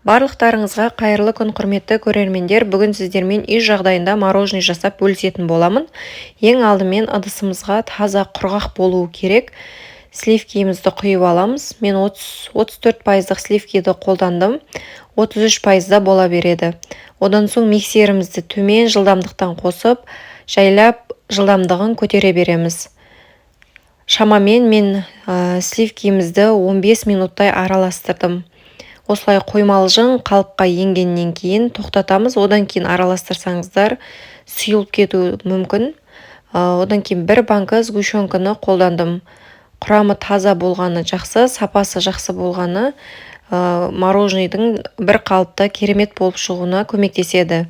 Барлықтарыңызға қайырлы күн, құрметті көрермендер. Бүгін сіздермен үй жағдайында мороженое жасап бөлісетін боламын. Ең алдымен ыдысымызға таза құрғақ болуы керек. Сливкиімізді құйып аламыз. Мен 34% сливкиді қолдандым. 33% бола береді. Одан соң миксерімізді төмен жылдамдықтан қосып, жайлап жылдамдығын көтере береміз. Шамамен мен сливкиімізді 15 минуттай араластырдым. Осылай қоймалжың қалыпқа енгеннен кейін тоқтатамыз. Одан кейін араластырсаңыздар сұйылып кетуі мүмкін. Одан кейін бір банка сгущенканы қолдандым. Құрамы таза болғаны жақсы, сапасы жақсы болғаны мороженейдің бір қалыпта керемет болып шығуына көмектеседі.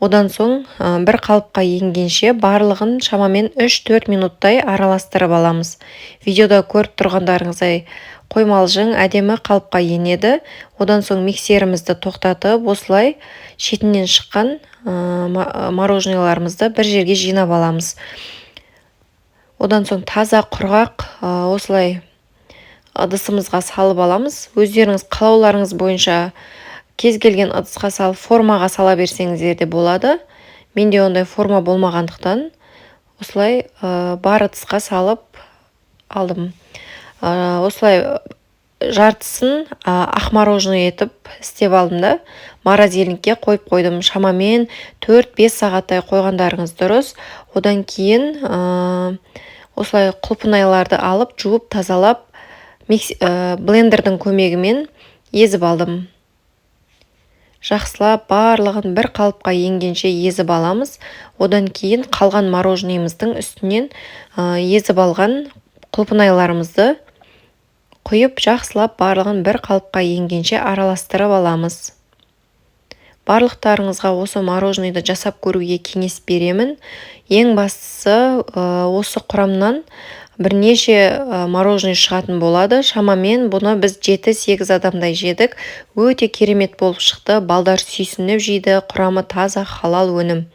Одан соң бір қалыпқа енгенше барлығын шамамен 3-4 минуттай араластырып аламыз. Видеода көріп тұрғандарыңыздай қоймалжың әдемі қалыпқа енеді. Одан соң миксерімізді тоқтатып, осылай шетінен шыққан мороженеларымызды бір жерге жинап аламыз. Одан соң таза құрғақ осылай ыдысымызға салып аламыз. Өздеріңіз қалауларыңыз бойынша кез келген ыдысқа салып, формаға сала берсеңіздер де болады. Менде ондай форма болмағандықтан осылай бар ыдысқа салып алдым. Осылай жартысын ақ мороженое етіп істеп алдым да, морозильникке қойып қойдым. Шамамен 4-5 сағаттай қойғандарыңыз дұрыс. Одан кейін осылай құлпынайларды алып, жуып, тазалап, блендердің көмегімен езіп алдым. Жақсылап барлығын бір қалыпқа енгенше езіп аламыз. Одан кейін қалған мороженейіміздің үстінен езіп алған құлпынайларымызды құйып, жақсылап барлығын бір қалыпқа енгенше араластырып аламыз. Барлықтарыңызға осы мороженейді жасап көруге кеңес беремін. Ең бастысы осы құрамнан бірнеше мороженое шығатын болады. Шамамен бұны біз 7-8 адамдай жедік. Өте керемет болып шықты. Балдар сүйсініп жейді. Құрамы таза, халал өнім.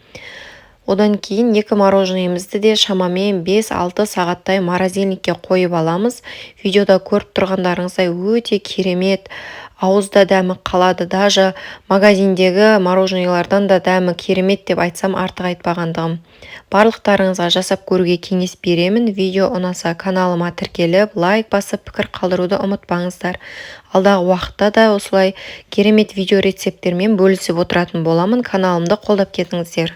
Одан кейін екі мороженейімізді де шамамен 5-6 сағаттай морозильникке қойып аламыз. Видеода көріп тұрғандарыңыздай өте керемет, ауызда дәмі қалады. Даже магазиндегі мороженейлардан да дәмі керемет деп айтсам артық айтпағандығым. Барлықтарыңызға жасап көруге кеңес беремін. Видео ұнаса каналыма тіркеліп, лайк басып, пікір қалдыруды ұмытпаңыздар. Алдағы уақытта да осылай керемет видео рецепттермен бөлісіп отыратын боламын. Каналымды қолдап кетіңіздер.